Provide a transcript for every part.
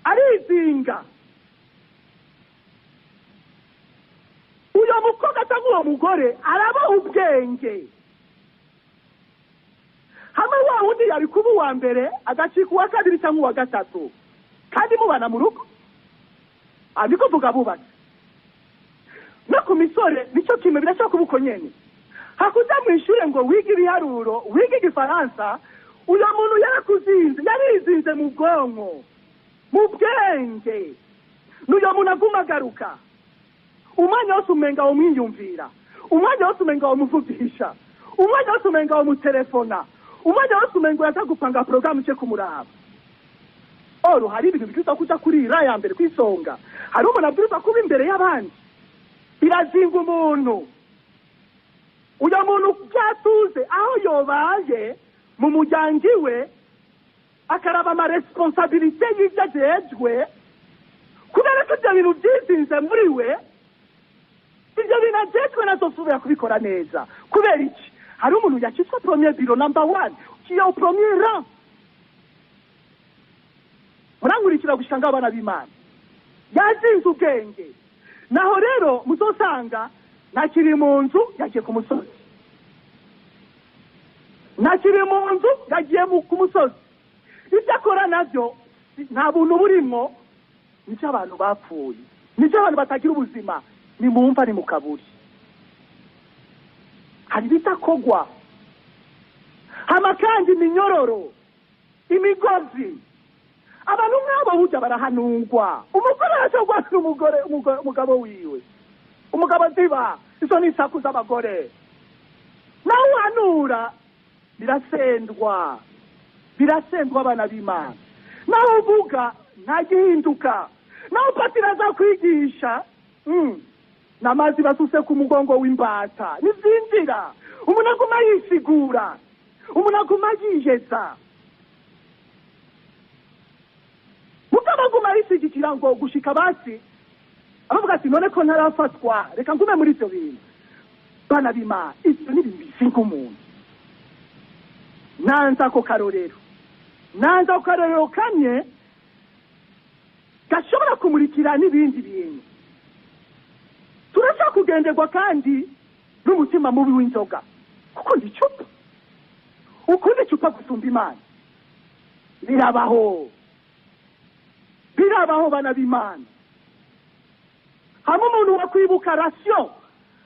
arizinga uyo mukobwa cyangwa uwo mugore araba ubwenge hamwe wa wundi yari kuba uwa mbere agacika uwa kabiri cyangwa uwa gatatu kandi mubana mu rugo ariko vuga bubatse no ku misore nicyo kimwe birashaka kuba uko nyene hakuza mu ishure ngo wige ibiharuro wige igifaransa uyo muntu yarizinze mu bwonko mu bwenge n'uyo muntu aguma agaruka umwanya wose umenga wamwiyumvira umwanya wose umenga wamuvugisha umwanya wose umenga wamutelefona umwanya wose umenga yaza gupanga porogaramu cye kumuraba oro hari ibintu byiza kuja kurira ya mbere kwisonga hari umuntu abwirizwa kuba imbere y'abandi birazinga umuntu uyo muntu byatuze aho yobaye mu muryango iwe akaraba amaresponsabilite y'ibyo ajejwe kubera ko ibyo bintu byizinze muri we ibyo bintu ajejwe nazosubira kubikora neza kubera iki hari umuntu yakitwa premier bureau number 1 kiyo premier rang murangurikira gushanga abana b'Imana yazinze ubwenge naho rero muzosanga nakiri mu nzu yagiye ku musozi nakiri mu nzu yagiye ku musozi ibyo akora nabyo nta buntu burimo nicyo abantu bapfuye nicyo abantu batagira ubuzima ni mu mva ni mu kaburi hari bitakogwa hama kandi iminyororo imigozi abantu nk'abo burya barahanungwa umugore arashobora n'umugore umugabo wiwe umugabo ziba izo ni isaku z'abagore nawe uhanura birasendwa abana b'Imana nawe uvuga ntagihinduka nawe upatira aza kwigisha n'amazi basuse ku mugongo w'imbata nizinjira umuntu aguma yisigura umuntu aguma yijeza mukabaguma yisigikira ngo gushika basi avuga ati none ko ntarafatwa reka ngume muri ibyo bintu bana b'Imana ibyo ni ibintu bizinga umuntu nanza ako karorero kamwe gashobora kumurikira n'ibindi bintu turashaka kugenderwa kandi n'umutima mubi w'inzoga kuko ndi icupa ukunda icupa gusumba Imana birabaho bana b'Imana hamwe umuntu wakwibuka rasiyo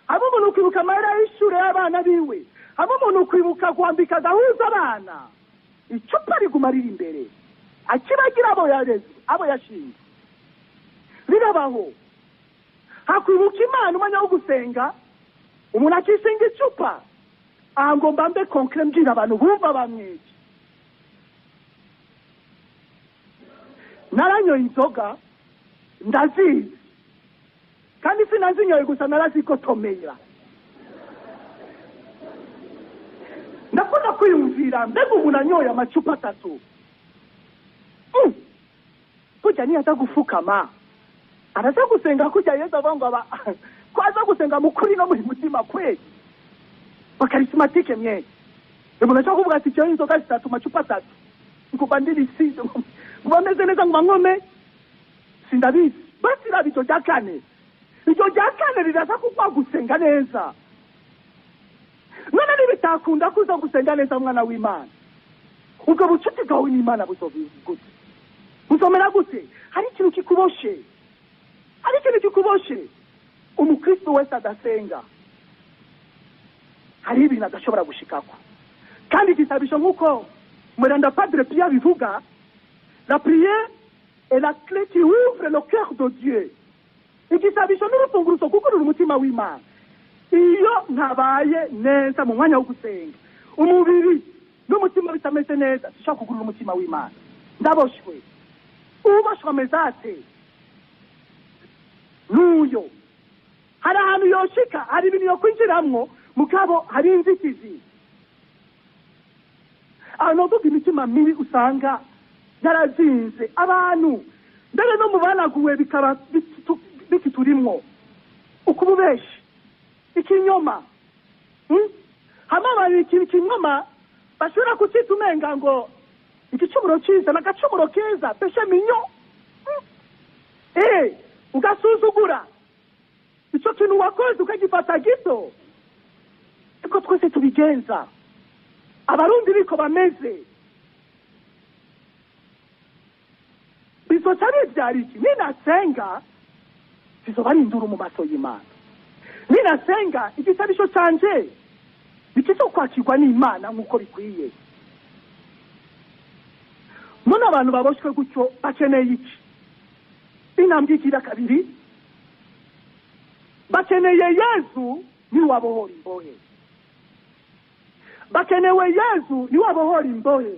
hamwe umuntu ukwibuka amahera y'ishure y'abana biwe hamwe umuntu ukwibuka kwambika gahuza abana icupa riguma riri imbere akibagira abo yareze abo yashinze birabaho hakwibuka Imana umwanya wo gusenga umuntu akisenga icupa aha ngomba mbe konkre mbwira abantu bumva bamwica naranyoye inzoga ndazizi kandi sinazinyoye gusa narazikotomera ndakunda kwiyumvira mbega umuntu anyoye amacupa 3 kujya niyaza gufukama araza gusenga kujya Yesu avuga kwaza gusenga mukuri no muri mutima kwe bakarismatike mye umuntu acha kuvuga ati cyo inzoga 3 macupa 3 nguba ndibisize nguba meze neza nguba nkome sindabizi basi rabito ryakane iryo ryakane riraza kuba gusenga neza none nibitakunda kuza gusenga neza mwana w'Imana ubwo bucuti bwawe n'Imana gute uzomera gute hari ikintu kikuboshe umukristo wese adasenga hari ibintu adashobora gushikako kandi igisabisho nk'uko Mweranda Padre Pia bivuga la prière est la clé qui ouvre le cœur de Dieu igisabisho n'urufunguruzo kukurura umutima w'Imana iyo ntabaye neza mu mwanya wo gusenga umubiri n'umutima bitameze neza sishaka kugurura umutima w'Imana ndaboshwe ubashwa amezate n'uyo hari ahantu yoshika hari ibintu yo kwinjiramwo mugabo hari inzitizi ahantu imitima mibi usanga yarazinze abantu mbere no mu banaguwe bikaba bikiturimwo ukububeshi ikinyoma hamwe ikintu kinyoma bashobora kucita umenga ngo igicumuro cyiza n'agacumuro keza peshe minyo ugasuzugura icyo kintu wakoze ukagifata gito. Iko twese tubigenza, abarundi biko bameze. Bizoca bivyara iki? Ninasenga bizoba induru mu maso y'Imana. Ninasenga igisabisho canje bikizo kwakirwa n'Imana nk'uko bikwiye. None abantu baboshwe gutyo bakeneye iki? Intambwe ikira kabiri, bakeneye Yesu ni wabohora imbohe. Bakenewe Yesu ni wabohora imbohe.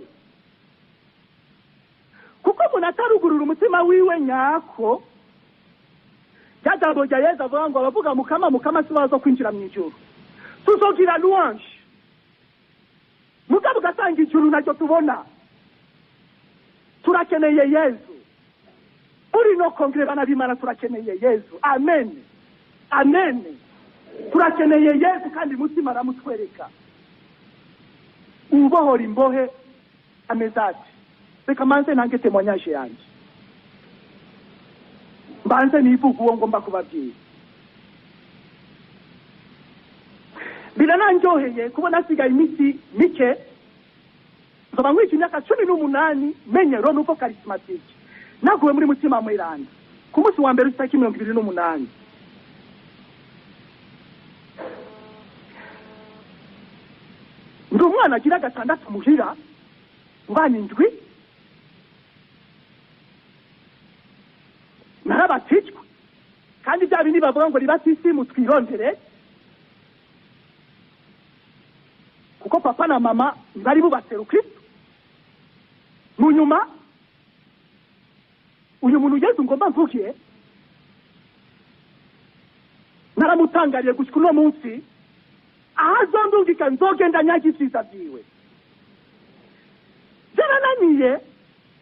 Kuko umuntu atarugurura umutima wiwe nyako, jadabo ja Yesu avuga ngo abavuga mukama sibazo kwinjira mu ijuru. Tuzogira louange. Mugabo gasanga ijuru nacyo tubona. Turakeneye Yesu. Uri no kongre bana b'Imana turakeneye Yesu. Amen. Amen. Turakeneye Yesu kandi mutima aramutwereka. Ubohora imbohe amezati. Reka manze nange témoignage yanjye. Mbanze nivuga uwo ngomba kubabwira. Birananjoheye kubona sigaye imisi mike. Nzoba nkwica imyaka 18 menyero nuko charismatique. Naguwe muri mutima mweranda. Ku munsi wa mbere usitaki 28. Ndo mwana agira 6 muhira. Ngwani ndwi. Narabatijwe. Kandi bya bindi bavuga ngo ribatisi mutwirondere. Kuko papa na mama bari bubatse Kristo. Munyuma uyu muntu Yesu ngomba mvukiye naramutangariye gushika no munsi ahazondungika nzogenda nyagisiza byiwe. Zarananiye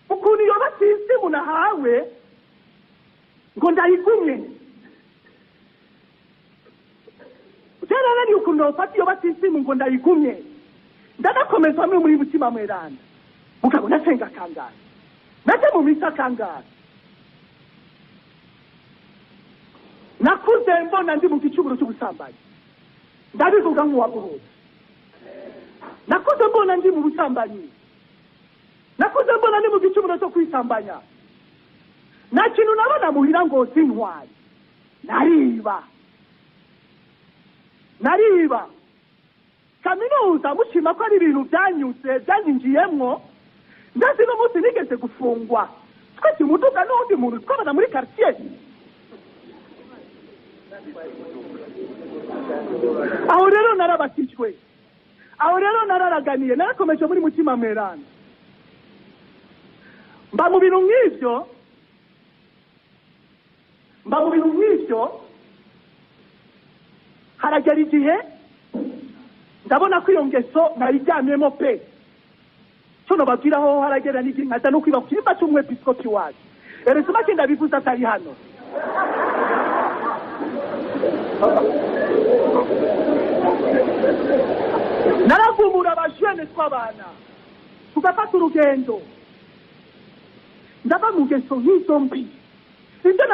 ukuntu yoba sisi munahawe ngo ndayigumye. Zarananiye ukuntu ofati yoba sisi ngo ndayigumye. Ndanakomeza muri mutima mweranda. Mugabo nasenga kangahe. Nate mu misa kangahe. Nakuze mbona ndi mu gicuburo cy'ubusambanyi. Ndabivuga nk'uwabuhose. Nakuze mbona ndi mu busambanyi. Nakuze mbona ndi mu gicuburo cyo kwisambanya. Na kintu nabona muhira ngo zintwari. Nariba. Kaminuza mushima ko ari ibintu byanyuze byanyinjiyemwo. Ndazi no munsi nigeze gufungwa. Twese muduga n'undi muntu twabana muri quartier. Aho rero narabatijwe. Aho rero nararaganiye narakomeje muri mutima mweranda. Mba mu bintu nk'ivyo haragera igihe ndabona ko iyo ngeso nayiryamyemo pe. Cyo babwiraho haragera n'igihe nkaza no kwiba kwimba cy'umwepiskopi wacu. Eresuma kinda bivuza atari hano. Naragumura abajene tw'abana tugafata urugendo. Ndaba mu ngeso nk'izo mbi. Ibyo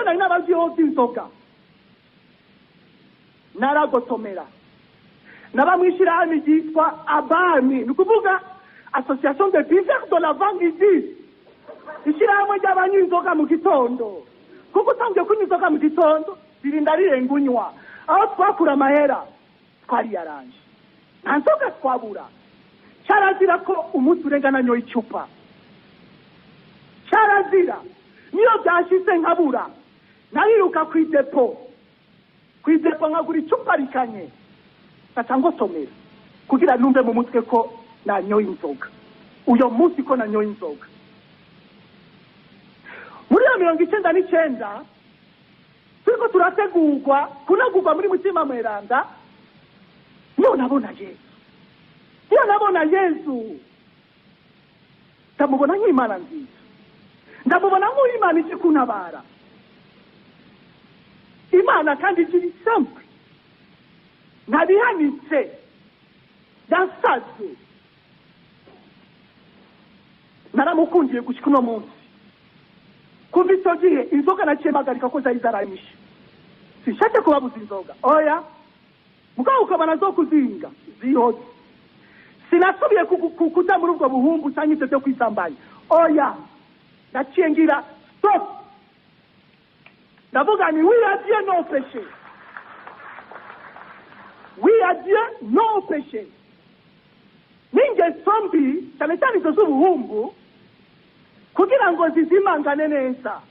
nari nababwiyeho by'inzoga. Naragotomera. Nabamwishira hano yitwa Abami. Ni ukuvuga Association de Buveurs de la Vanguardie. Ishyirahamwe ry'abanywa inzoga mu gitondo. Kuko utangiye kunywa inzoga mu gitondo birinda rirengunywa. Aho twakura amahera twari yaranje. Nta nzoga twabura. Cyarazira ko umunsi urengana nyoye icupa. Cyarazira niyo byashize nkabura. Nariruka ku idepo. Ku idepo nkagura icupa rikanye. Ngosomera kugira numve mu mutwe ko nanyoye inzoga. Uyo munsi ko nanyoye inzoga. Muri 1999 turiko turategurwa kunagurwa muri mutima mweranda. Niyo nabona Yesu. Ndamubona nk'Imana nziza. Ndamubona nk'Imana ije kuntabara. Imana kandi iri simple. Nabihanitse. Dasaze. Naramukundiye gushika no munsi. kuva icyo gihe inzoga naciye mpagarika ko zari zaramishe. Sinshake kubabuza inzoga oya, mugabo ukabona zo kuzinga zihoze. Sinasubiye kuja muri ubwo buhumbu cyangwa ivyo byo kwisambanya oya, naciye ngira stop. Ndavuga ni oui à Dieu non péché, oui à Dieu non péché. Ningeso mbi cyane cyane izo z'ubuhumbu kugira ngo zizimangane neza,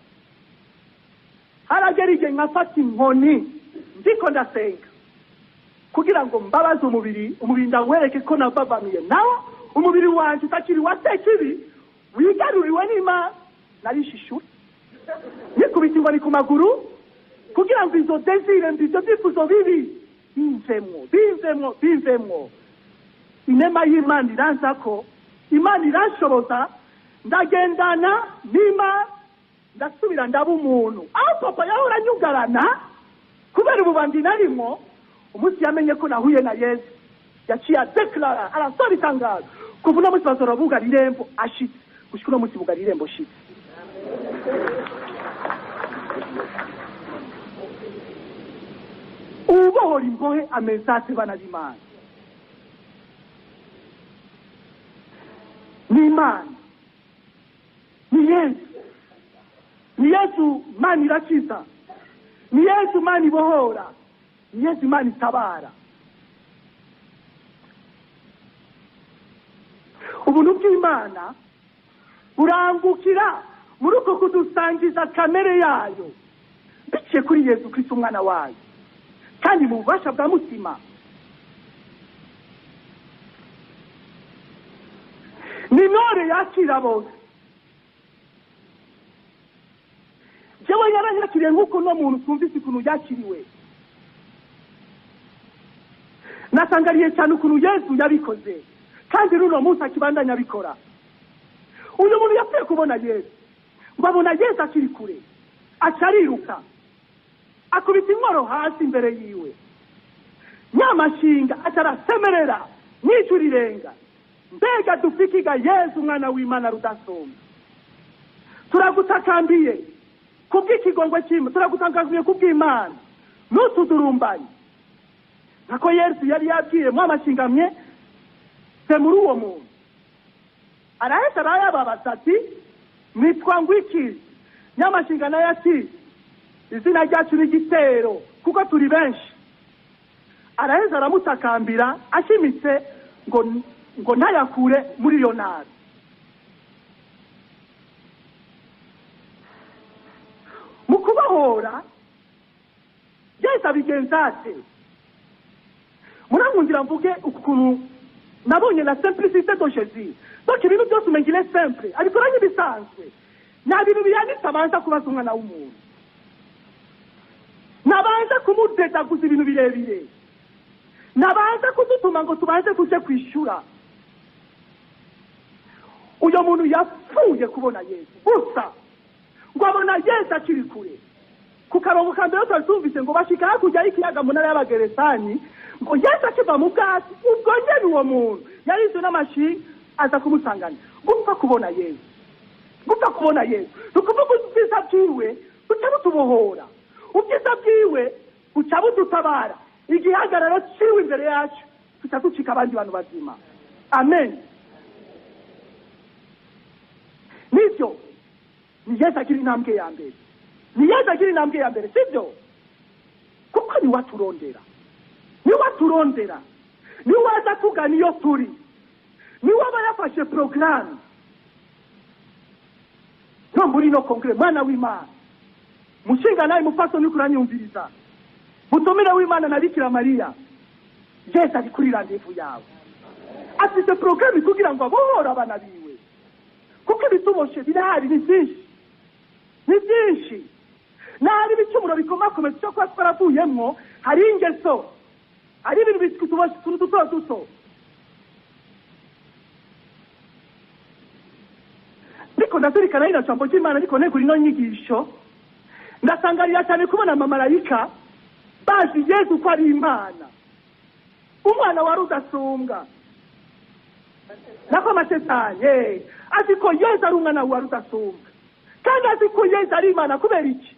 haragera igihe nkafata inkoni ndiko ndasenga kugira ngo mbabaze umubiri ndawwereke ko nababamiye nawe umubiri wanje utakiri wasekibi wigaruriwe n'Imana. Narishishura nikubita inkoni ku maguru kugira ngo izo desire mbi, izo byifuzo bibi bimvemwo. Inema y'Imana iranza ko Imana irashoboza, ndagendana n'Imana ndasubira ndaba umuntu. Aho papa yahora anyugarana kubera ububandi narimo, umunsi yamenye ko nahuye na Yesu yaciye adeklara arasora itangazo kuva uno munsi bazora bugara irembo ashitse, gushika uno munsi bugara irembo shitse. Ubohora imbohe amezate bana b'Imana n'Imana ni Yesu Mana irakiza, ni Yesu Mana ibohora, ni Yesu Mana itabara. Ubuntu bw'Imana burangukira muri uko kudusangiza kamere yayo biciye kuri Yesu Kristo umwana wayo, kandi mu bubasha bwa mutima. Ni nore yakira bose. Jewe yaranyakiriye nk'uko no muntu twumvise ukuntu yakiriwe. Nasangariye cyane ukuntu Yesu yabikoze, kandi runo munsi akibandanya abikora. Uyu muntu yapfuye kubona Yesu, babona Yesu akiri kure, acariruka akubita inkoro hasi imbere yiwe, nyamashinga atarasemerera n'ijwi rirenga, mbega dufikiga Yesu umwana w'Imana rudasumba. Turagutakambiye kubw'ikigongwe cy'Imana, turagutakambiye kubw'Imana n'utudurumbanye. Nako Yesu yari yabwiye mwamashingamye se muri uwo muntu. Araheza arayababaza ati nitwa ngwiki, nyamashinga nayo ati izina ryacu ni Gitero kuko turi benshi. Araheza aramutakambira ashimitse ngo ntayakure muri iyo ntara. Mu kubahora Yesu abigenza ate? Muramwumvira mvuge ukuntu nabonye la simplicité de Jésus. Donc ibintu byose umengile simple abikora nk'ibisanzwe, nta bintu biyanditse abanza kubaza umwana w'umuntu, nabanza kumudedaguza ibintu birebire, nabanza kudutuma ngo tubanze kuje kwishura. Uyo muntu yapfuye kubona Yesu gusa ngo abona Yesu akiri kure. Ku karongo ka mbere twumvise ngo bashika hakurya y'ikiyaga mu ntara y'Abagerasani, ngo Yesu akiva mu bwatsi, ubwo nyene uwo muntu yarizwe n'amashinga aza kumusangana. Gupfa kubona Yesu, gupfa kubona Yesu nukuvuga ubwiza bwiwe buca butubohora, ubwiza bwiwe buca budutabara, igihagararo ciwe imbere yacu tuca ducika abandi bantu bazima. Amen. Nivyo ni Yesu akiri intambwe ya mbere, ni Yesu akiri intambwe ya mbere, sivyo? Kuko ni waturondera, ni waturondera, ni waza kugana iyo turi, ni waba yafashe programu no muri no kongre. Mwana w'Imana mushinga naye mufaso ni kuranyumviriza, mutomera w'Imana na Bikira Maria, Yesu ari kuri randevu yawe, afite programu kugira ngo abohora abana biwe. Kuko ibituboshe birahari, ni byinshi, nari bicumuro bikomakomeye cyo kwa twaravuyemwo, hari ingeso, hari ibintu bituboshe duto. Niko ndazirikana ino jambo ry'Imana, niko negura ino nyigisho, ndasangarira cyane kubona amamarayika bazi Yesu ko ari Imana, umwana wa rudasumbwa. Nako amashetani azi ko Yesu ari umwana wa rudasumbwa, kandi azi ko Yesu ari Imana. Kubera iki?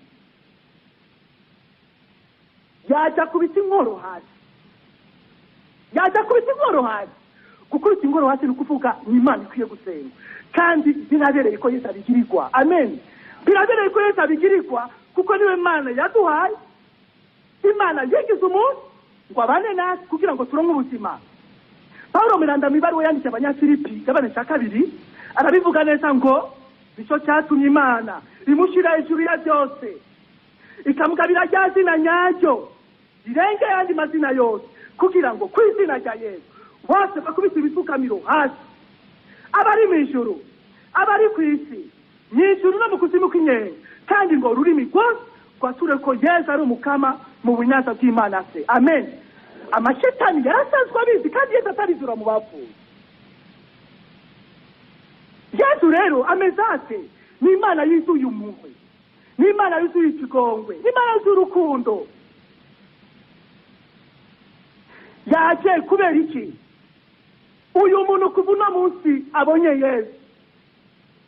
Yaja kubita inkoro hasi, yaja kubita inkoro hasi. Gukubita inkoro hasi ni ukuvuga ni Imana ikwiye gusenga, kandi binabereye ko Yesu abigirirwa. Amen. Binabereye ko Yesu abigirirwa, kuko niwe Imana yaduhaye. Imana yigize umuntu ngo abane natwe kugira ngo turonke ubuzima. Paulo Miranda mibaruwe yanditse Abanyafilipi kabane cya 2 arabivuga neza ngo nicyo cyatumye Imana imushira hejuru ya byose, ikamugabira rya zina nyaryo rirenge yandi mazina yose, kugira ngo ku izina rya Yesu bose bakubise ibisukamiro hasi, abari mu ijuru, abari ku isi, mu ijuru no mu kuzimu kw'inyenzi, kandi ngo ururimi rwose rwature ko Yesu ari umukama mu bunyaza bw'Imana se. Amen. Amashetani yarasanzwe abizi, kandi Yesu atarizura mu bapfuye. Yesu rero ameze ate? Ni Imana yuzuye umpuhwe, ni Imana yuzuye ikigongwe, ni Imana yuzuye urukundo. Yaje kubera iki? Uyu muntu kuva uno munsi abonye Yesu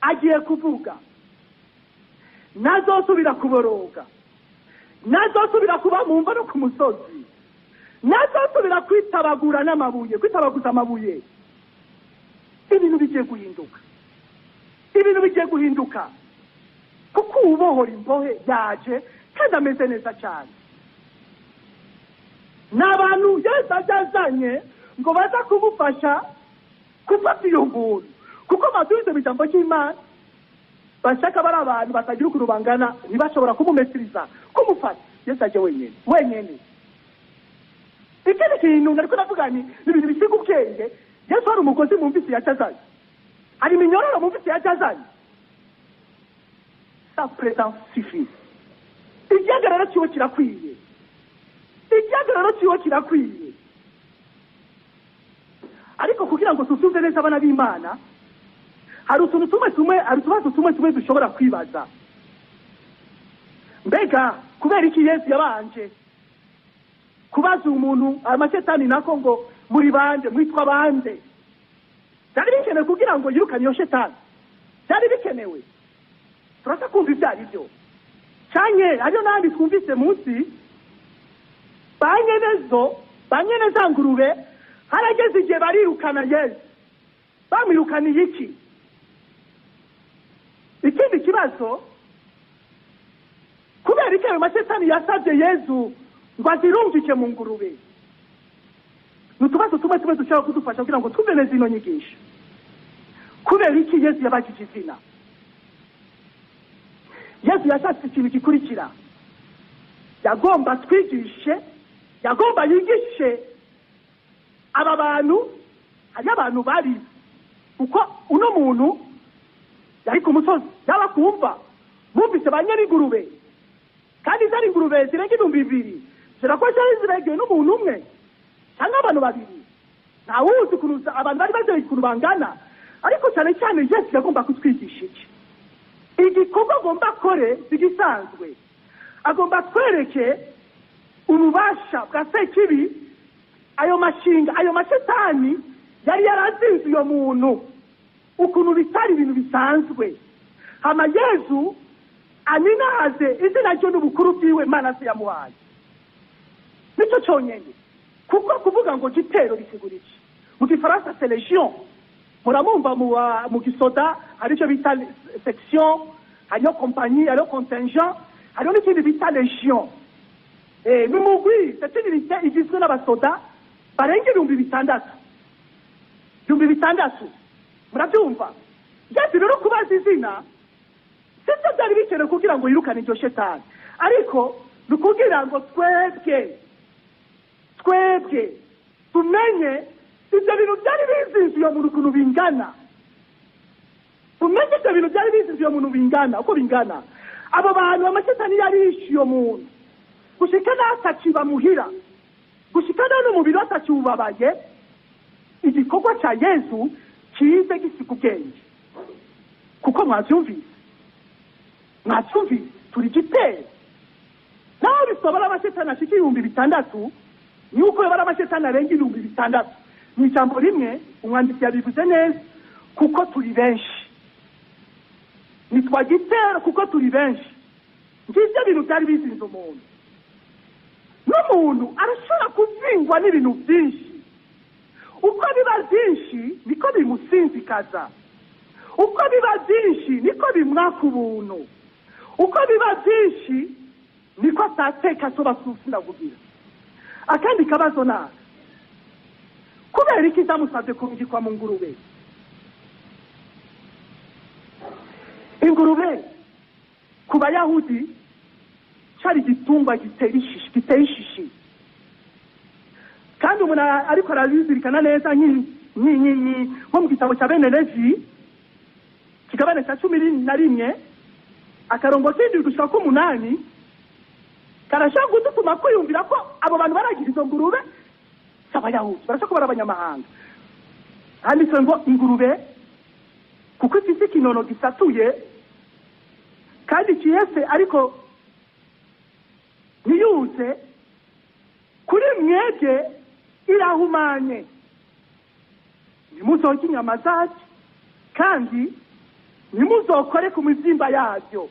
agiye kuvuga, nazosubira kuboroga, nazosubira kuba mu mva no ku musozi, nazosubira kwitabagura n'amabuye, kwitabaguza amabuye. Ibintu bigiye guhinduka, ibintu bigiye guhinduka, kuko ubohora imbohe yaje kandi ameze neza cyane. N'abantu Yesu ajazanye ngo baza kumufasha gufata iyo nguru, kuko baduze bijambo cy'Imana bashaka bari abantu batagira ukuntu bangana, ntibashobora kumumesiriza, kumufata. Yesu aje wenyine, wenyine. Ikindi kintu nariko navuga ni ibintu bisiga ubwenge. Yesu hari umugozi mumvise yacazanye, hari iminyororo mumvise yacazanye. Sa présence suffit. Igihagararo cyiwe kirakwiye, igihagararo cyiwe kirakwiye. Ariko kugira ngo tusubize neza abana b'Imana, hari utuntu tumwe dushobora kwibaza. Mbega kubera iki Yesu yabanje kubaza umuntu amashetani nako ngo muri bande, mwitwa bande? Byari bikenewe kugira ngo yirukane iyo shetani? Byari bikenewe? Turasa kumva ibyari byo cyanye. Hariyo n'andi twumvise munsi, banyeneza ngurube harageze igihe barirukana Yesu. Bamwirukaniye iki? Ikindi kibazo, kubera iki ayo mashetani yasabye Yesu ngo azirungike mu ngurube? Nutubazo tumwe dushobora kudufasha kugira ngo twumve neza ino nyigisho. Kubera iki Yesu yabajije izina? Yesu yashatse ikintu gikurikira. Yagomba twigishe, yagomba yigishe aba bantu. Hari abantu bari uko uno muntu yari ku musozi y'abakumva, bumvise banyari ingurube, kandi zari ingurube zirenga 2,000, zirakoze ziregewe n'umuntu umwe cyangwa abantu 2. Ntawuzi ukuntu abantu bari bazeye ukuntu bangana. Ariko cyane cyane Yesu yagomba kutwigisha iki? Igikorwa agomba akore bigisanzwe, agomba twereke ububasha bwa Sekibi, ayo mashinga, ayo mashetani yari yarazinze uyo muntu, ukuntu bitari ibintu bisanzwe. Hama Yesu aninahaze izina ryo n'ubukuru bwiwe Imana se yamuhaye. Nicyo cyonyine, kuko kuvuga ngo gitero bisigura iki? Mu Gifaransa c'est légion. Muramumva mu gisoda hari cyo bita section, hariyo compagnie, hariyo contingent, hariyo n'ikindi bita légion. N'umugwi c'est une unité igizwe n'abasoda barenga 6,000. 6,000. Murabyumva? Yesu rero kubaza izina sibyo byari bikenewe kugira ngo yirukane iryo shetani, ariko nukugira ngo twebwe tumenye ibyo bintu byari bizinze iyo muntu ukuntu bingana. Tumenye ibyo bintu byari bizinze iyo muntu bingana, uko bingana. Abo bantu amashetani yari yishe iyo muntu gushika n'atakiba muhira, gushika n'umubiri atakiwubabaye. Igikorwa cya Yesu kize gisiga ubwenge, kuko mwabyumvise turi gitero. Naho bisobora amashetani ashika 6,000, yuko yabara amashetani arenga 6,000. Mu ijambo rimwe umwanditsi yabivuze neza, kuko turi benshi. yitwa gitero kuko turi benshi. Ngivyo bintu byari bizinze umuntu. N'umuntu arashobora kuzingwa n'ibintu byinshi. Uko biba byinshi niko bimusinzikaza. Uko biba byinshi niko bimwaka ubuntu. Uko biba byinshi niko atateka soba sinavugira. Akandi kabazo na kubera iki zamusabye kurungikwa mu ngurube. Ingurube ku Bayahudi cyari igitungwa giteye ishishi. Kandi umuntu ariko arabizirikana neza nko mu gitabo cya Bene Levi kigabane cya 11 akarongo k'indwi gushika ku 8 karashaka gutuma kwiyumvira ko abo bantu baragira izo ngurube s'Abayahudi barashaka bara abanyamahanga. Handitse ngo ingurube kuko ifite ikinono gisatuye kandi kiyese ariko niyuze kuri mwege irahumanye. Nimuzorya inyama zayo kandi nimuzokore ku mivyimba yavyo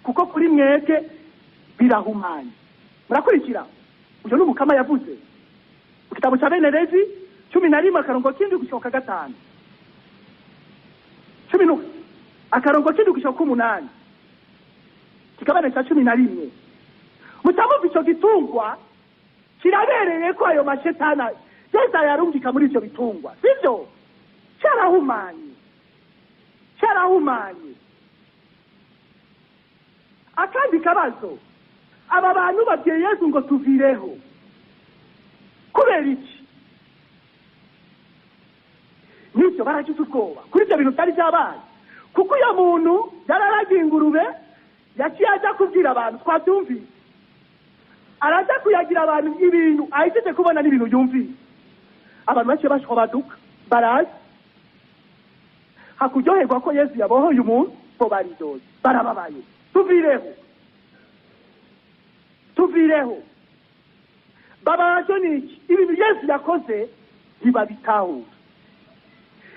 kuko kuri mwege birahumanye. Murakurikira? Uyo n'umukama yavuze mu gitabo cya Bene Levi 11 akarongo k'indwi gushika 5 11 akarongo k'indwi gushika 8 kigabane cya 11 mutamuva ico gitungwa kirabereye ko ayo mashetana yeza yarungika muri ivyo bitungwa sivyo cyarahumanye. Akandi kabazo aba bantu babwiye Yesu ngo tuvireho kubera iki? Nivyo baragize ubwoba kuri ibyo bintu byari byabaye kuko uyo muntu yararagiye ingurube yaciye aja kubwira abantu twabyumvise araza kuyagira abantu ibintu ahiteze kubona n'ibintu yumvise. Abantu baciye bashobaduka barazi hakuryoherwa ko Yesu yabohoye umuntu bo baridoze barababaye. Tuvireho babaje niki ibintu Yesu yakoze ntibabitaho.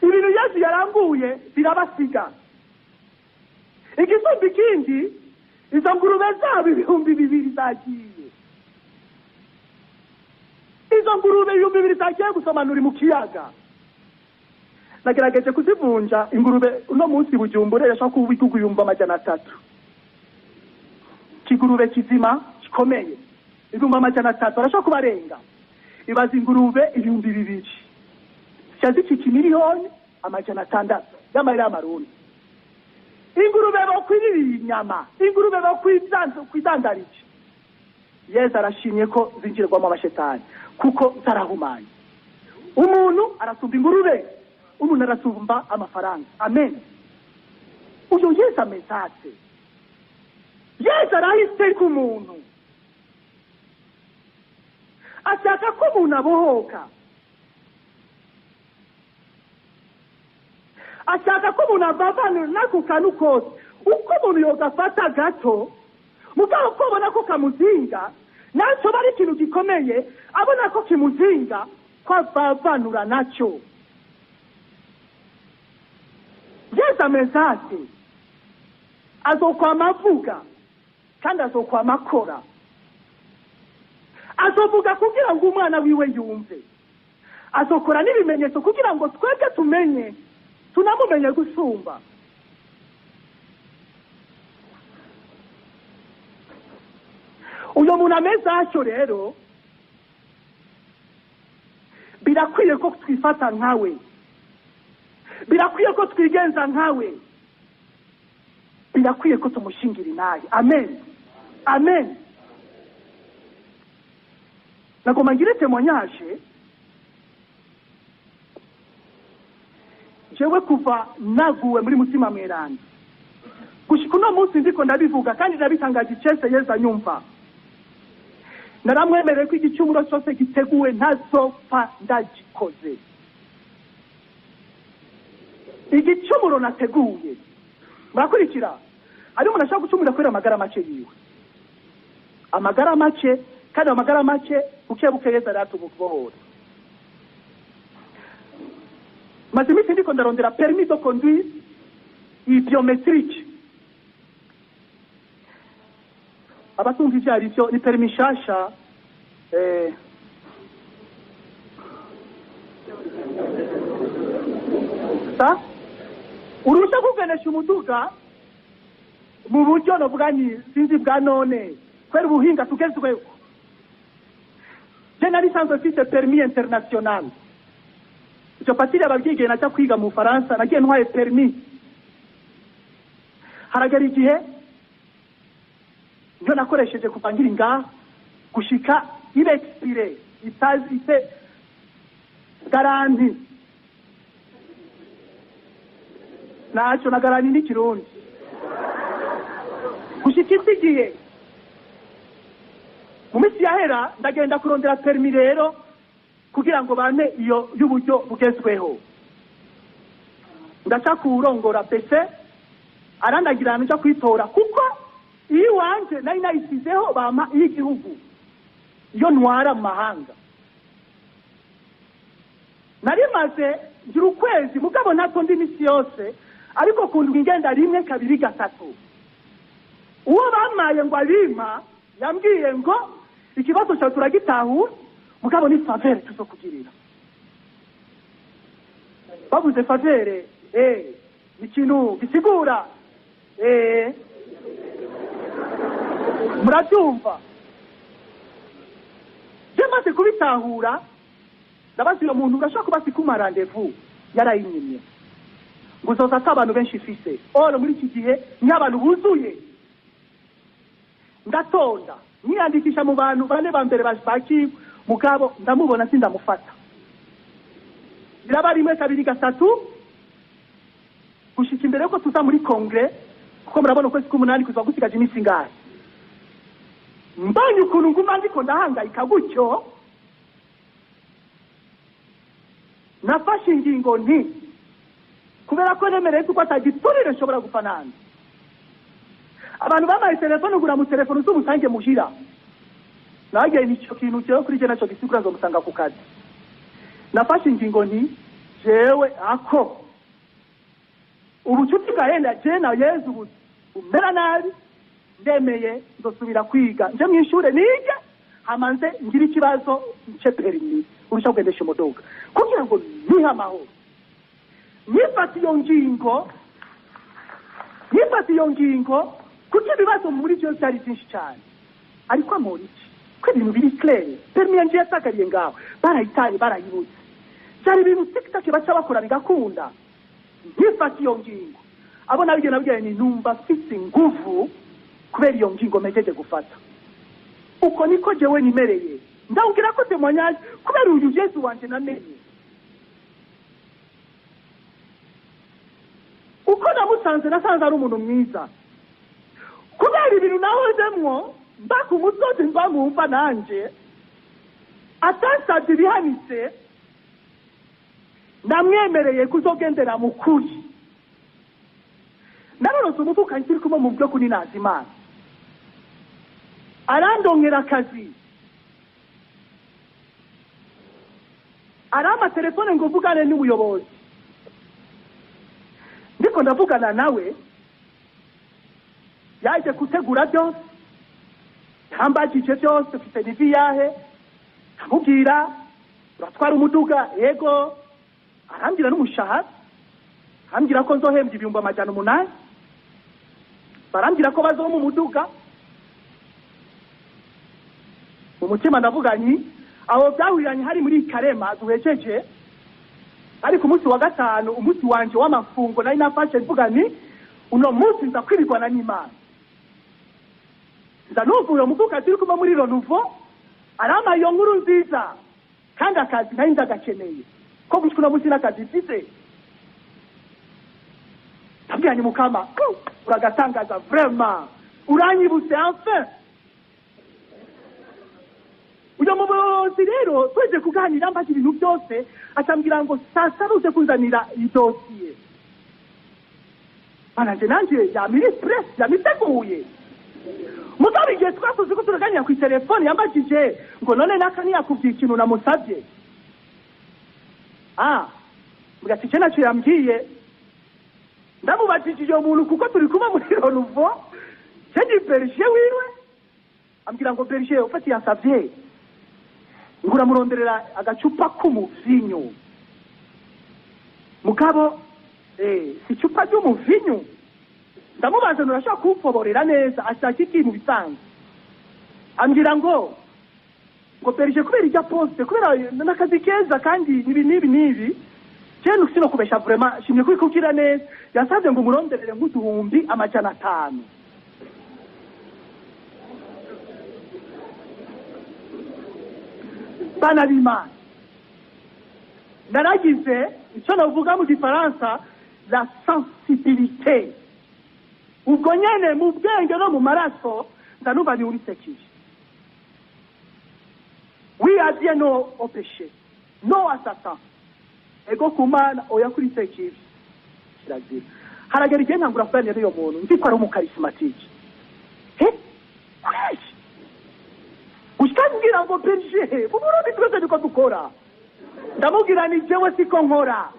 Ibintu Yesu yaranguye birabasiga. Igisumbi kindi izo ngurube zabo 2,000 zagiye. Izo ngurube 2,000 zagiye gusomanura mu kiyaga. Nagerageje kuzivunja ingurube uno munsi Bujumbura yashaka kubikuguyumba 300. Kigurube kizima gikomeye 300 arashaka kubarenga. Ibaza ingurube 2,000. Cyaziki kimiliyoni 600 y'amayira y'amarundi. Ingurube bakwirira inyama, ingurube bakwidandarije. Yesu arashimye ko zinjirwamo abashetani kuko zarahumanye. Umuntu arasumba ingurube, umuntu arasumba amafaranga. Amen. Uyo Yesu amezatse. Yesu arahise ku muntu. Ashaka ko umuntu abohoka. Ashaka ko umuntu avavana nako kantu kose uko umuntu yogafata gato mugabo ko ubona ko kamuzinga naco bari ikintu gikomeye abona ko kimuzinga ko avavanura nacyo. Yesu amezate azokwama avuga kandi azokwama akora. Azovuga kugira ngo umwana wiwe yumve, azokora n'ibimenyetso kugira ngo twebwe tumenye tunamumenye gusumba. Uyo muntu ameze atyo rero birakwiye ko twifata nkawe, birakwiye ko twigenza nkawe, birakwiye ko tumushingira inaye. Amen. Amen. Nagoma ngire témoignage jewe kuva naguwe muri mutima mweranda gushika uno munsi ndiko ndabivuga kandi ndabitangaje cyese Yesu anyumva. Naramwemereye ko igicumuro cyose giteguwe ntazopfa ndagikoze. Igicumuro nateguye murakurikira ari umuntu ashaka gucumura kwera amagara make yiwe, amagara make kandi amagara make bukebuke Yesu aratububohora. Maze imisi ndiko ndarondera permis de conduire biométrique abatumva ivyo arivyo ni permis nshasha urusha kugenesha umuduga mu buryo novuga ni sinzi bwa none kwera ubuhinga tugezweho. Je nari sanzwe mfise permis international, ico patiri ababyigiye naca kwiga mu Faransa, nagiye ntwaye permis. Haragera igihe nyo nakoresheje kupangira inga gushika ile expire ite garanti naco na garanti ni kirundi gushika isigiye mu misi yahera ndagenda kurondera permis rero kugira ngo bane iyo y'uburyo bugezweho. Ndaca kurongora pese arandagira nja kwitora kuko iyo wanje nari nayisizeho bama y'igihugu iyo ntwara mu mahanga. Nari maze ngira ukwezi mugabo ntato ndi misi yose ariko kundwa ingenda rimwe kabiri gatatu. Uwo bamaye ngo abima yambwiye ngo ikibazo cyo turagitahura mugabo ni favere tuzokugirira. Bavuze favere ikintu gisigura murabyumva. Je maze kubitahura ndabasira umuntu urashaka kubasi kuma rendez-vous yarayinyimye ngo uzoza abantu benshi fise oro muri iki gihe ni abantu buzuye. Ndatonda niyandikisha mu bantu bane ba mbere bashaki mugabo ndamubona sindamufata. Biraba rimwe kabiri gatatu gushika imbere ko tuza muri congrès kuko murabona ko siku munani kuza gusigaje imisi ngahe. Mbanye ukuntu nguma ndiko ndahangayika gutyo nafashe ingingo nti kubera ko nemereye ko atagiturire nshobora gupfa nande. Abantu bamaye telefone ugura mu telefone uzumusange muhira nagiye nico kintu cyo kuri je naco gisigura zo musanga ku kazi. Nafashe ingingo nti jewe ako ubucuti gahenda je na Yezu umera nabi ndemeye ndosubira kwiga nje mwishure nige hamanze ngira ikibazo nce permis urusha kugendesha imodoka kugira ngo niha amahoro. Nifata iyo ngingo kuko ibibazo muri byo byari byinshi cyane ariko amora iki ko ibintu biri clair. Permis yanje yatakariye ngaho barayitaye barayibutse cyari ibintu TikTok baca bakora bigakunda. Nifata iyo ngingo abo nabigena nabwiye ni numva mfite nguvu kubera iyo ngingo mejeje gufata. Uko niko jewe nimereye ndawugira ko témoignage kubera uyu Yesu wanje namenye. Uko namusanze nasanze ari umuntu mwiza kubera ibintu nahozemwo mbaka umusozi mbamumva nanje atansabye bihanitse ndamwemereye kuzogendera mu kuri. Narose umufuka nkiri kumwe mu byo kuri Nazimana arandongera akazi arama telefone ngo vugane n'ubuyobozi. Ndiko ndavugana nawe yaje kutegura byose tambajije byose mfite nivi yahe amubwira uratwara umuduga yego arambwira n'umushahara arambwira ko nzohembwa 800 barambwira ko bazo mu muduga. Mu mutima ndavuga nti aho byahuranye hari muri Karema duhejeje ariko umunsi wa gatanu umunsi wanje w'amafungo nari nafashe mvuga nti uno munsi nza kwirigwana n'Imana. Ndanuvuye umuvuka turi kuma muri Renouveau arama iyo nkuru nziza kandi akazi nari ndagakeneye ko gushikuna munsi n'akazi mfite. Tabia ni mukama uragatangaza vraiment uranyibutse enfin. Uyo mubozi rero tweje kuganira mbaki ibintu byose atambwira ngo sasa ruze kunzanira idosiye. Bananje nanje ya miri press ya miteguye. Mutari gihe twasoze ko turaganira ku telefone yambajije ngo none nakani yakuvye ikintu namusabye. Mugati cyena cyo yambwiye ndamubajije umuntu kuko turi kuma muri Renouveau. Cyo berger wiwe ambwira ngo Berger ufati yansavye ngura muronderera agacupa k'umuvinyu mugabo si icupa ry'umuvinyu ndamubaza nurashaka kumfoborera neza ashaka iki mu bisanzwe ambwira ngo Berger kubera ijya poste kubera n'akazi keza kandi nibi cyane usino kubesha vraiment shimye kwikukira neza yasavye ngo muronderere nk'uduhumbi amajana 5 bana b'Imana naragize icyo navuga mu gifaransa la sensibilité ubwo nyene mu bwenge no mu maraso ndanuba ni uri sekije oui à Dieu non au péché non à Satan ego kumana oya kuri sekije kirazira haragera igihe ntangura kuganira n'uyo muntu nzi ko ari umukarismatike ushikambwira ngo Berger uburundi twese niko dukora ndamubwira ni jewe siko nkora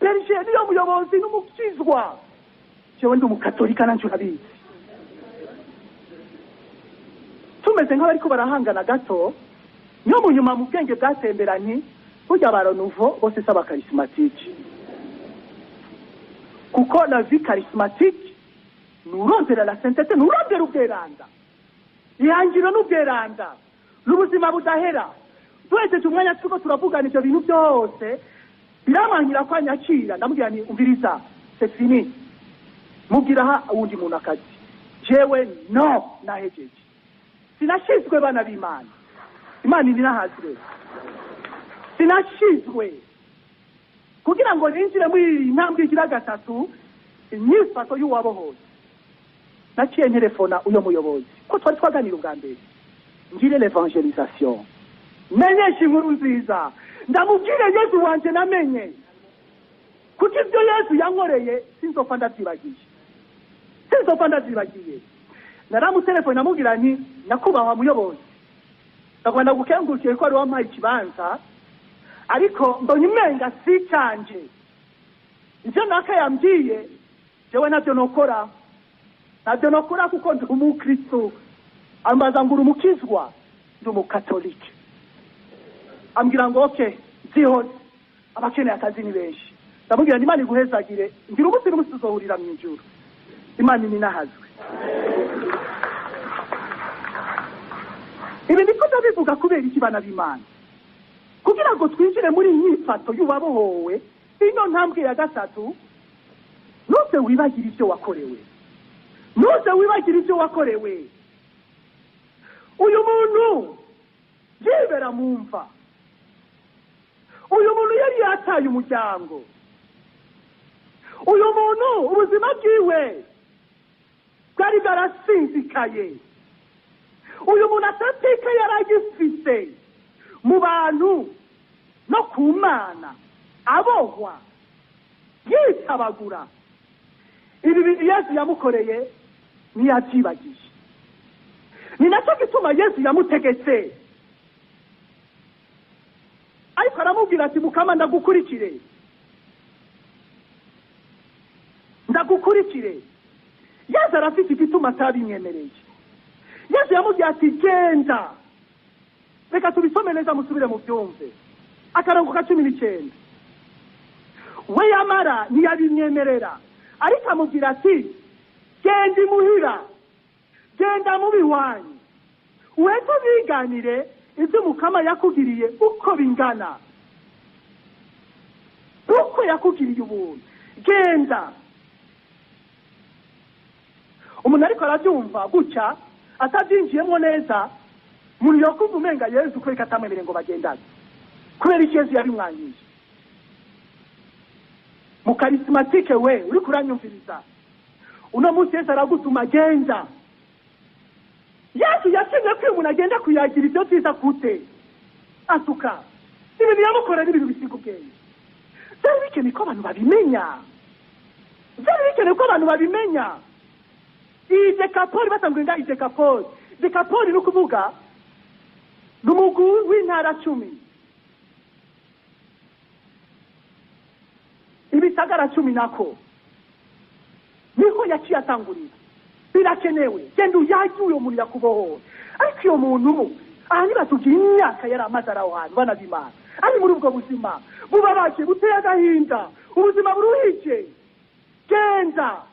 Berger niyo muyobozi n'umukizwa jewe ndi umukatolika nanjye urabizi tumeze nk'abariko barahangana gato niyo mu nyuma mu bwenge bwatemberanye burya ba Renouveau bose saba karismatike kuko la vie charismatique nurondera la sainteté nurondera ubweranda ihangiro n'ubweranda n'ubuzima budahera twejeje umwanya tuko turavugana ibyo bintu byose biramanyira ko anyakira ndamubwira ni umviriza c'est fini mubwira uwundi muntu akazi jewe no nahejeje sinashizwe bana b'Imana Imana iri nahazire sinashizwe kugira ngo ninjire muri intambwe igira gatatu inyifato y'uwabohoze naciye telefona uyo muyobozi ko twari twaganira ubwa mbere ngire l'évangélisation menyesha inkuru nziza ndamubwire Yesu wanje namenye kuko ibyo Yesu yankoreye sinzopfa ndavyibagiye naramutelefona namubwira nti nyakubahwa muyobozi ndagomba gukengurukiye ko ari wampaye ikibanza ariko mbonye umenga si canje ivyo naka yambwiye jewe navyo nokora kuko ndi umukristo ambaza ngo umukizwa ndi umukatolike ambwira ngo okay zihose abakeneye akazi ni benshi ndamubwira Imana iguhezagire ngira umunsi n'umunsi tuzohurira mu ijuru Imana ninahazwe ibi niko ndabivuga kubera iki bana b'Imana kugira ngo twinjire muri inyifato y'uwabohowe ino ntambwe ya gatatu nuze wibagira ibyo wakorewe uyu muntu yibera mu mva uyu muntu yari yataye umuryango uyu muntu ubuzima bwiwe bwari bwarasinzikaye uyu muntu atateka yaragifite mu bantu no ku Mana abohwa yitabagura ibi bintu Yesu yamukoreye ntiyabyibagiye ni nacyo gituma Yesu yamutegetse ariko aramubwira ati Mukama ndagukurikire Yesu arafite igituma atabinyemereye Yesu yamubwira ati genda reka tubisome neza musubire mu byumve akarongo ka 19 we yamara ntiyabimyemerera ariko amubwira ati genda imuhira genda mu biwanyu uheze biganire ibyo Mukama yakugiriye uko bingana uko yakugiriye ubuntu genda umuntu ariko arabyumva gutya atabyinjiyemo neza umuntu yakumva umenga Yesu kwereka atamwemerere ngo bagendane kubera iki Yesu yabimwangije mu karismatike we uri kuranyumviriza uno munsi Yesu aragutuma genda Yesu yakinye ko umuntu agenda kuyagira ibyo byiza kute atuka ibintu yamukora n'ibintu bisiga ubwenge byari bikeneye ko abantu babimenya iyi dekapoli batangurira idekapoli dekapoli ni ukuvuga ni umugwi w'intara 10 ibisagara 10 nako niko yaciye atangurira birakenewe genda uyage uyo muntu yakubohoye. Ariko iyo muntu aha nibatubwiye imyaka yari amaze ari aho hantu bana b'Imana ari muri ubwo buzima bubabaje buteye agahinda, ubuzima buruhije. Genda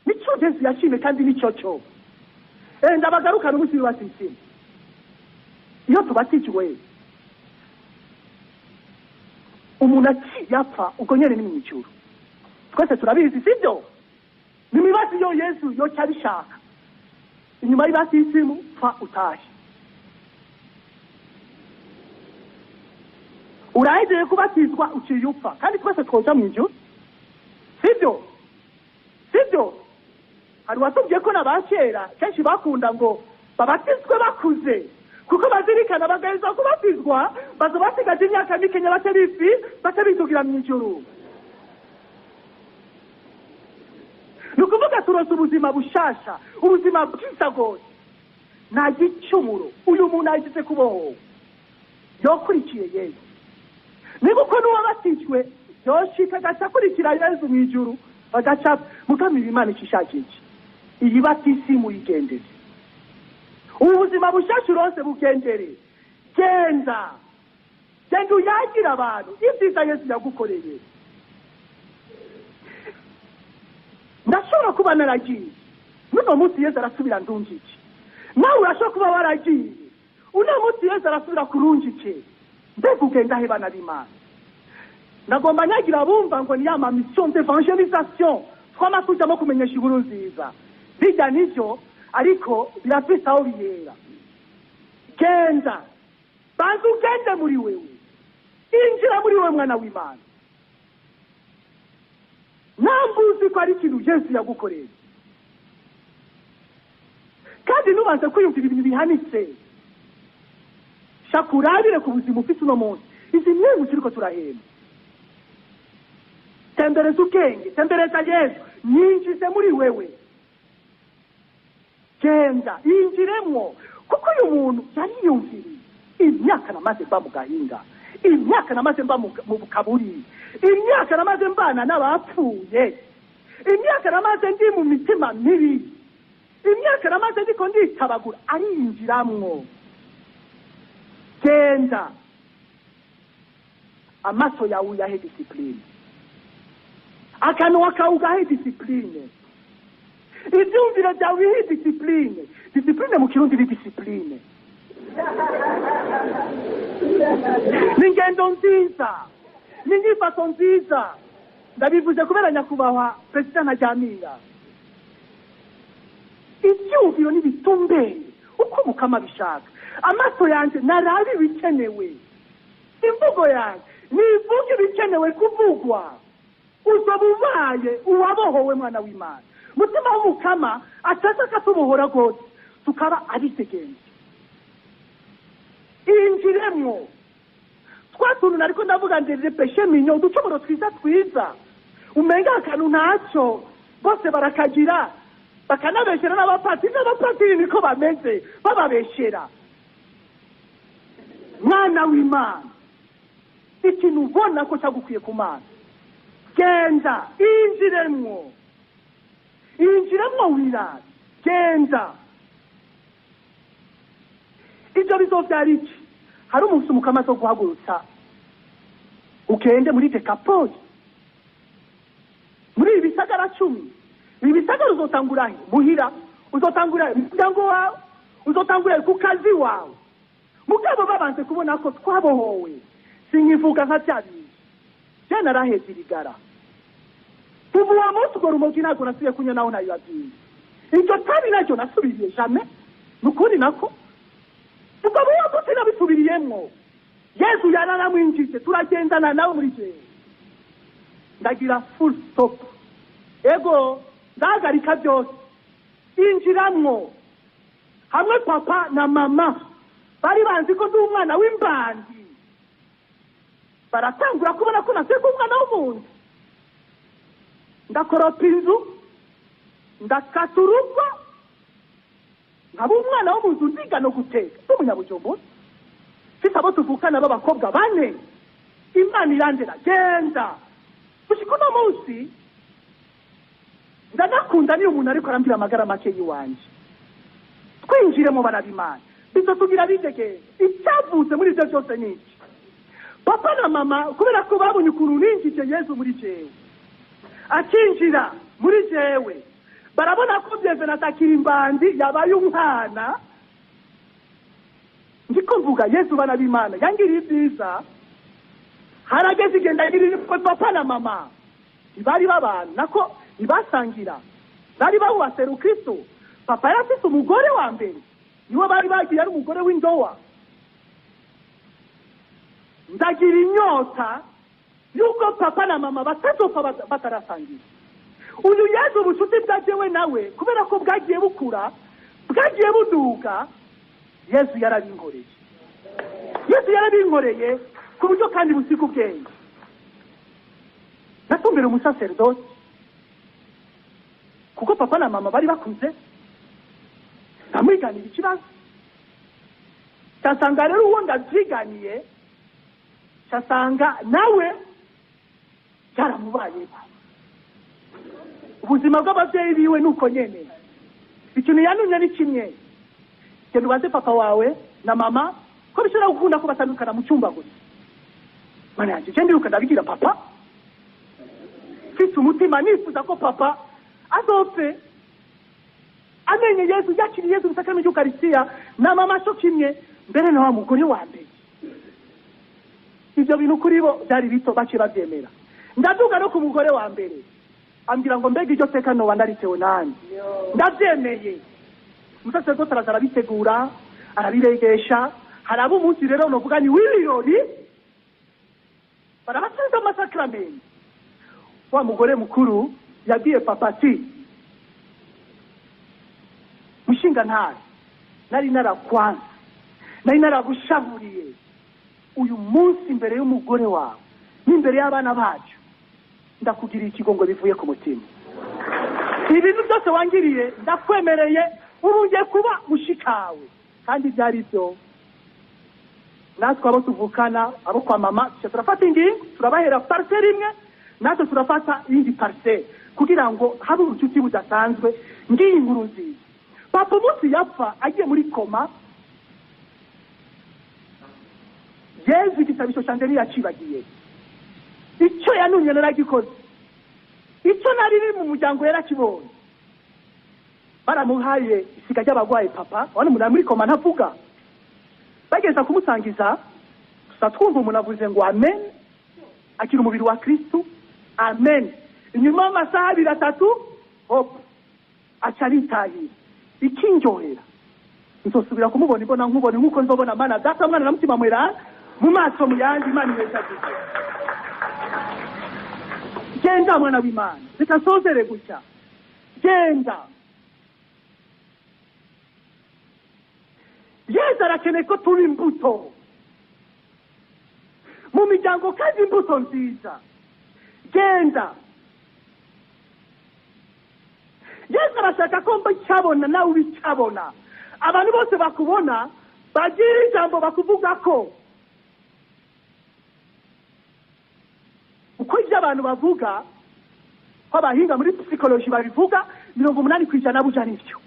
nicyo Yesu yashimye kandi nicyo cyo ndabagarukana umunsi w'abatisi. Iyo tubatijwe umuntu akiyapfa ubwo nyene ni mu ijuru, twese turabizi sibyo? Ni mibazi yo Yesu yo cyabishaka inyuma y'abatisimu fa utaje. Urahejeye kubatizwa uciye upfa kandi twese twoja mu ijuru sibyo? Hari watubwiye ko n'abakera kenshi bakunda ngo babatizwe bakuze kuko bazirikana bagaheza kubatizwa bazo basigaje imyaka mikenya batabidugira mu ijuru. Nukuvuga turose ubuzima bushasha, ubuzima bwiza gose. Nta gicumuro uyu muntu agize kuboho yokurikiye Yesu. Niba uko n'uwabatijwe yoshika gaca kurikira Yesu mu ijuru bagaca mugamira Imana ikishakiki. Iyi batisimu igendere, ubuzima bushasha urose bugendere. Genda uyagira abantu ibyiza Yesu yagukoreye. Ndashobora kuba naragiye n'uno munsi Yesu arasubira ndungike, nawe urashobora kuba waragiye uno munsi Yesu arasubira kurungike. Mbega ugenda he bana b'Imana? Nagomba nyagira bumva ngo ni ya ma mission d'évangélisation twamakujamo kumenyesha inkuru nziza. Bijya nivyo ariko birafise aho biyera. Genda banza ugende muri wewe, injira muri wewe mwana w'Imana. Nambuzi ko ari ikintu Yesu yagukoreye kandi nubanze kwiyumvira ibintu bihanitse. Shakurabire ku buzima ufite uno munsi, izi mwemu turiko turahema. Tembereza ubwenge, tembereza Yesu, nyinjize muri wewe. Genda yinjiremwo kuko uyu muntu yari yumviriye. Imyaka namaze mba mu gahinga, imyaka namaze mba mu kaburi, imyaka namaze mbana n'abapfuye, imyaka namaze ndi mu mitima mibi, imyaka namaze ndiko nditabagura. Arinjiramwo. Genda amaso yawe uyahe discipline, akanwa kawe ugahe discipline, ibyumviro byawe bihe discipline. Discipline mu Kirundi ni discipline. Ni ngendo nziza, ni nyifato nziza. Ndabivuze kubera nyakubahwa Perezida Ntaryamira. Ibyumviro n'ibitumbere uko Mukama bishaka. Amaso yanjye narabi bikenewe, imvugo yanjye nivuga ibikenewe kuvugwa. Uzobubaye uwabohowe mwana w'Imana. Mutima w'Umukama atashaka tubohora gose tukaba aritegenge. Injiremwo twatuntu nariko ndavuga ndeze peshe minyo uducoboro twiza umenga akantu ntacyo bose barakagira bakanabeshera n'abapatiri niko bameze bababeshera. Mwana w'Imana, ikintu ubona ko cyagukwiye ku Mana, genda injiremwo wirara. Genda ibyo bizovyara iki? Hari umunsi Mukama zo guhagurutsa ugende muri Decapoli, muri ibisagara 10. Ibisagara uzotangura muhira, uzotangura muryango wawe, uzotangura ku kazi wawe. Mugabo babanze kubona ko twabohowe. Sinyivuga nka cyabiri je naraheze irigara ubu wa munsi ngo rumogi ntago nasubiye kunya naho nayibabwiye. Icyo tabi nacyo nasubiriye jamais nukuri nako ubwo buya ko sinabisubiriyemwo. Yesu yararamwinjije turagendana nawe muri je ndagira full stop. Ego ndahagarika byose injiramwo. Hamwe papa na mama bari banzi ko ndi umwana w'imbandi, baratangura kubona ko naseko umwana w'umuntu. Ndakoropa inzu, ndakaturugwa, nkaba umwana w'umuntu ndiga no guteka. N'umunyabujumbura mfite abo tuvukana b'abakobwa 4. Imana irandera genda gushika uno munsi ndagakunda niyo umuntu ariko arambira amagara make yiwanje. Twinjiremo barabimana bizotugira bidege icyavutse muri ibyo byose niki. Papa na mama kubera ko babonye ukuntu ninjije Yesu muri jewe, akinjira muri jewe, barabona ko byeze natakira imbandi yabaye umwana. Ndiko mvuga Yesu bana b'Imana yangiriye ibyiza, harageze igenda ngirira papa na mama ibari babana nako ibasangira bari bawasera Kristo. Papa yafise umugore wa mbere niwe bari bagiye ari umugore w'indowa. Ndagira inyota yuko papa na mama batazopfa batarasangira. Uyu Yesu ubucuti bwajewe nawe kubera ko bwagiye bukura bwagiye buduga, Yesu yarabinkoreye. Yesu yarabinkoreye ku buryo kandi busiku ubwenge. Natumbera umusaserodoti kuko papa na mama bari bakuze, ndamwiganira ikibazo. Cyasanga rero uwo ndavyiganiye, cyasanga nawe cyaramubayeko. Ubuzima bw'abavyeyi biwe nuko nyene. Ikintu yanumye ni kimwe, genda ubaze papa wawe na mama ko bishobora gukunda ko batandukana mu cyumba gusa. Mana yanje je ndiruka ndabigira papa, mfite umutima nifuza ko papa azopfe amenye Yesu, yakiriye Yesu musakame cy'Ukaristiya na mama cyo kimwe mbere na wa mugore wa mbere. Ibyo bintu kuri bo byari bito baci babyemera. Ndaduga no ku mugore wa mbere ambwira ngo mbega iryo teka no wandaritewe nani. Ndabyemeye. Umusaserodoti arazara bitegura arabiregesha, harabo umunsi rero novuga ni w'ibirori barabasenza amasakramenti. Wa mugore mukuru yabwiye papa ati, mushinga ntari nari narakwanze, nari naragushavuriye uyu munsi imbere y'umugore wawe n'imbere y'abana bacu, ndakugiriye ikigongo bivuye ku mutima. Ibintu byose wangiriye ndakwemereye, urungiye kuba mushikawe. Kandi byari byo. Natwe abo tuvukana abo kwa mama turafata ingingo turabahera parcelle imwe, natwe turafata indi parcelle kugira ngo habe ubucuti budasanzwe. Ngiye inkuru nziza, papa umunsi yapfa agiye muri koma, Yesu igisabisho cyanjye yacibagiye. Icyo yanumye naragikoze, icyo nari mu muryango yarakibonye. Baramuhaye isiga ry'abagwaye papa, wana umuntu muri koma ntavuga. Bageza kumusangiza, twumva umuntu avuze ngo amen, akira umubiri wa Kristo, amen. Inyuma y'amasaha 3 hop acaritaye. Ikinjohera nzosubira kumubona ibona nkubona nkuko nzobona Mana Data Mwana na Mutima Mweranda mu maso mu yandi Imana imezagize. Genda mwana w'Imana, bitasozere gutya. Genda. Yesu arakeneye ko tuba imbuto mu miryango, kandi imbuto nziza. Genda. Yesu arashaka ko mbicabona nawe ubicabona, abantu bose bakubona bagira ijambo bakuvuga ko. Uko ibyo abantu bavuga ko abahinga muri psychology babivuga 80% buja nivyo.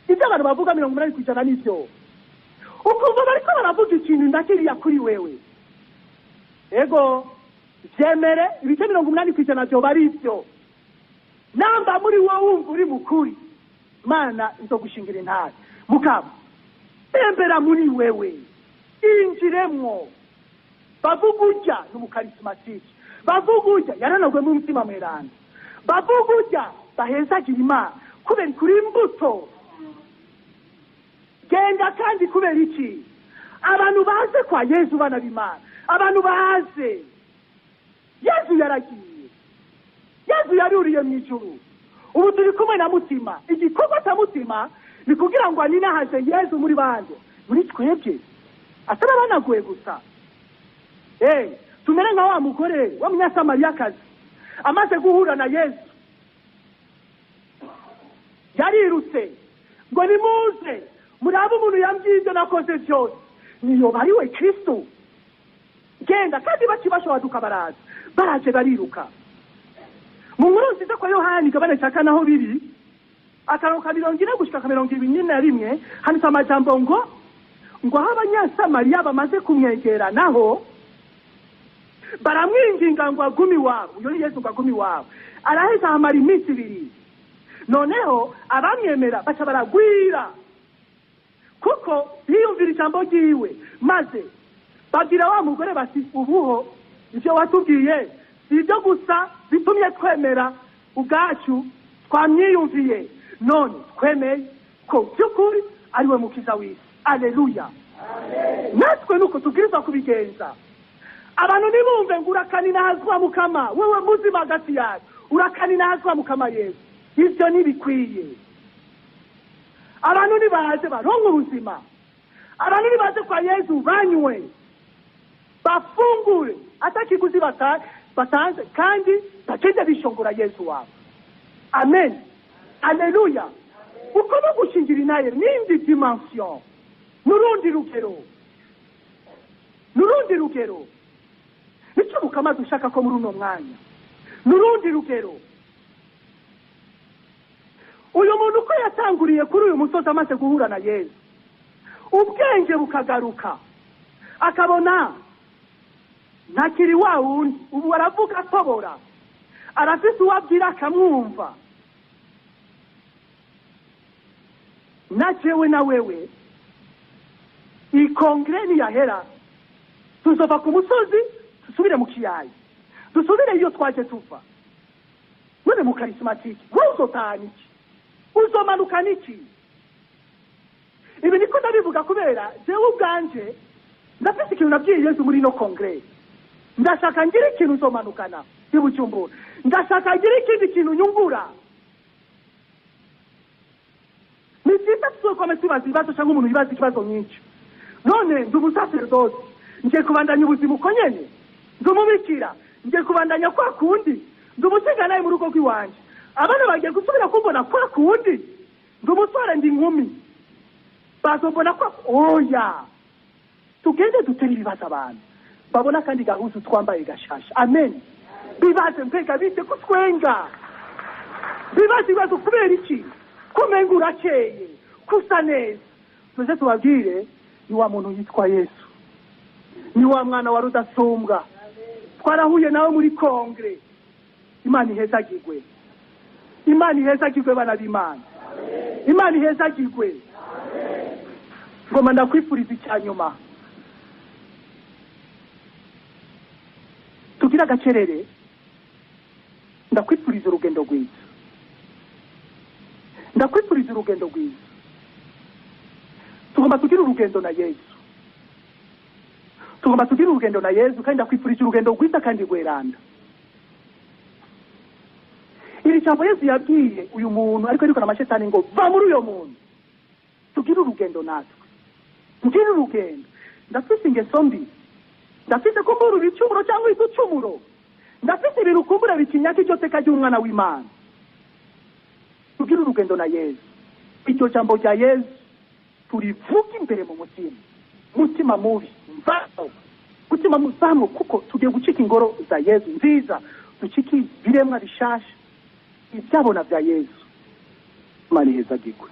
Ibyo abantu bavuga 80% nivyo. Ukumva bariko baravuga ikintu ndakiriya kuri wewe, ego byemere ibice 80% byo bari ibyo. Namba muri wowe wumva uri mukuri, Mana izogushingira intare. Mukaba tembera muri wewe, injiremwo. Bavuga ujya n'umukarismatike, bavuga ujya yaranagwe mu Mutima Mweranda, bavuga ujya bahezagira Imana kubera kuri imbuto. Genda kandi kubera iki? Abantu baze kwa Yesu bana b'Imana, abantu baze. Yesu yaragiye, Yesu yaruriye mu ijuru, ubu turi kumwe na Mutima. Igikorwa cya Mutima ni kugira ngo aninahaje Yesu muri bande, muri twebwe atari abanaguye gusa. Tumere nka wa mugore wa Munyasamariyakazi amaze guhura na Yesu, yarirutse ngo nimuze muraba umuntu yambyize nakoze byose, niyo bariwe Kristo. Genda kandi bakibashoboka baraje bariruka. mu nkuru nziza kwa Yohani gabane cya naho biri akaruka 40 gushika 41 handitse amajambo ngo aho abanyasamariya bamaze kumwegera naho baramwinginga ngo agumi wabo. Uyo ni Yesu ngo agumi wabo. Araheza hamara iminsi 2. Noneho abamwemera baca baragwira kuko yiyumvira ijambo ryiwe, maze bagira wa mugore bati ubuho ivyo watubwiye ibyo gusa bitumye twemera ubwacu, twamwiyumviye none twemeye ko by'ukuri ariwe mukiza w'isi. Aleluya, natwe nuko tubwirizwa kubigenza. Abantu nibumve ngo urakanina hazwa mukama, wewe muzima hagati yawe urakanina hazwa mukama Yesu, ivyo ntibikwiye. Abantu nibaze baronka ubuzima, abantu nibaze kwa Yesu banywe bafungure atakiguzi batanze kandi bagende bishongora Yesu wabo. Amen, aleluya. Uko no gushingira naye n'indi dimension, nurundi rugero nicyo mukama dushaka ko muri uno mwanya, nurundi rugero. Uyu muntu uko yatanguriye kuri uyu musozi amaze guhura na Yesu, ubwenge bukagaruka, akabona ntakiri wa wundi, ubu aravuga atobora, arafise uwabwira akamwumva. Na jewe na wewe ikongre ni yahera, tuzova ku musozi dusubire mu kiyayi, dusubire iyo twaje tuva. None mu karismatiki uzotahana iki? Uzomanuka niki? Ibi niko ndabivuga kubera jewe ubwanje ndafise ikintu nabwiye Yesu muri no kongre. Ndashaka ngira ikintu uzomanukana y'Ubujumbura, ndashaka ngira ikindi kintu nyungura. Nizita tuzokwame tubaza ibibazo cyangwa umuntu yibaza ikibazo nyinshi. None ndubusacerdoce ngiye kubandanya ubuzima uko nyene, ndumubikira ngiye kubandanya kwa kundi, ndumusigana mu rugo rw'iwanje. Abana bagiye gusubira kumbona kwa kundi, ndumusore ndi nkumi bazombona kwa oya. Tugende dutera ibibazo abantu babona kandi gahuzu twambaye gashasha. Amen. Bibaze mbega bite kutwenga, bibaze kubera iki kumenga urakeye kusa neza. Tuze tubabwire ni wa muntu yitwa Yesu, ni wa mwana wa rudasumbwa. Twarahuye nawe muri kongre. Imana ihezagirwe, Imana ihezagirwe bana b'Imana, Imana ihezagirwe. Ngoma ndakwifuriza icyanyuma, tugira agacerere, ndakwifuriza urugendo rwiza, ndakwifuriza urugendo rwiza. Tugomba kugira urugendo na Yesu, tugomba kugira urugendo na Yesu, kandi ndakwifuriza urugendo rwiza kandi rweranda. Iri jambo Yesu yabwiye uyu muntu ariko na amashetani ngo va muri uyo muntu, tugira urugendo natwe, tugira urugendo. Ndafise ingeso mbi, ndafise kumbura ibicumuro cyangwa iducumuro, ndafise ibintu kumbura bikinyaka icyo teka ry'umwana w'Imana. Tugira urugendo na Yesu. Icyo jambo rya Yesu turivuga imbere mu mutima mubi mvaho, mutima muzamu, kuko tugiye gucika ingoro za Yesu nziza, duciki biremwa bishasha ibyabona bya Yesu. Imana ihezagirwe.